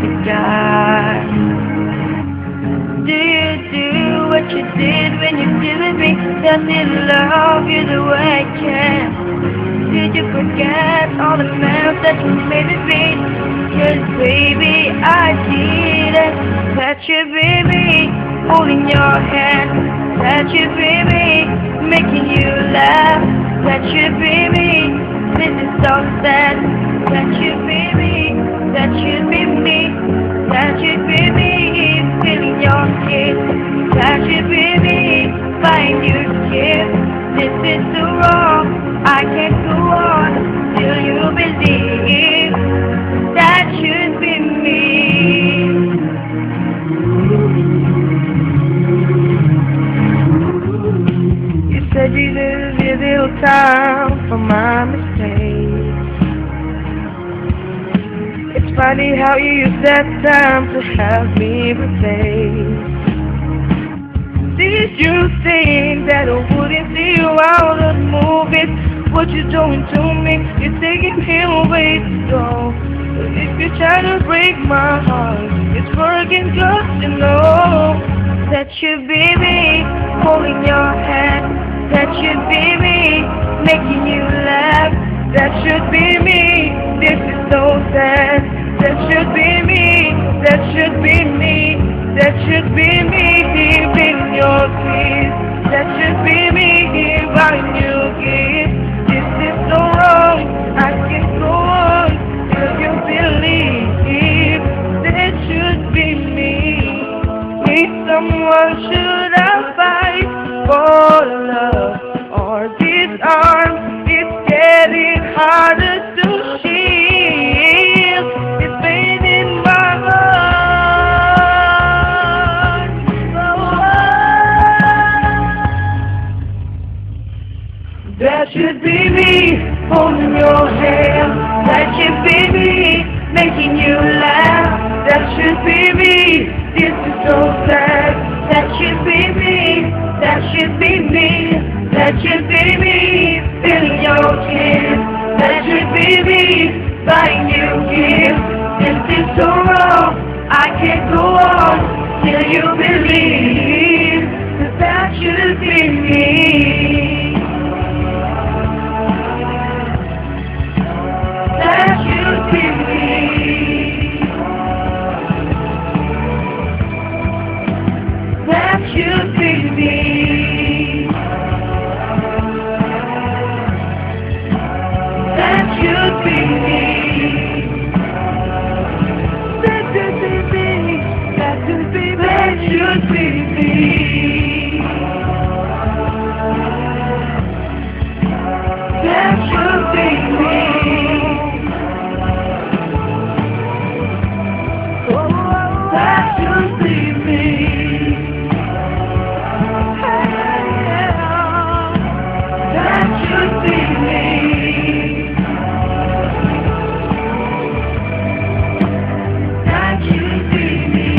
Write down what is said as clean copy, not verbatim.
God. Do you do what you did when you did with me? Does it love you the way I can? Did you forget all the mess that you made with me? 'Cause baby, I didn't. Touch you, baby, holding your hand. Touch you, baby, making you laugh. Touch you, baby, this is so sad. Touch you, baby, touch you, baby, touch you, baby, feeling your kiss. Touch you, baby, find your kiss. This is so wrong, I can't go on till you believe that should be me. You said you didn't give little time for my mistakes. It's funny how you use that time to have me replaced. Did you think that I wouldn't see you out of movies? What you doing to me? You're taking me away to go. But if you're trying to break my heart, it's working good to know that you, baby, holding your hand. That should be me, making you laugh. That should be me, this is so sad. That should be me, that should be me. That should be me, giving your kiss. That should be me, giving you kiss. This is so wrong, I can't go on till you believe. That should be me. Need someone, should I fight for love? Or these arms, it's getting harder to shield. It's pain in my heart. That should be me, holding your hand. That should be me, making you laugh. That should be me, this is so sad. That should be me, that should be me. That should be me, feeling your kiss. That should be me, buying you gifts. This is so wrong, I can't go on till you believe that should be me. That should be me. That should be me. That should be me. That should be me. That should be me. That should be me. That should be me. That should be me. That should be me. That should be me.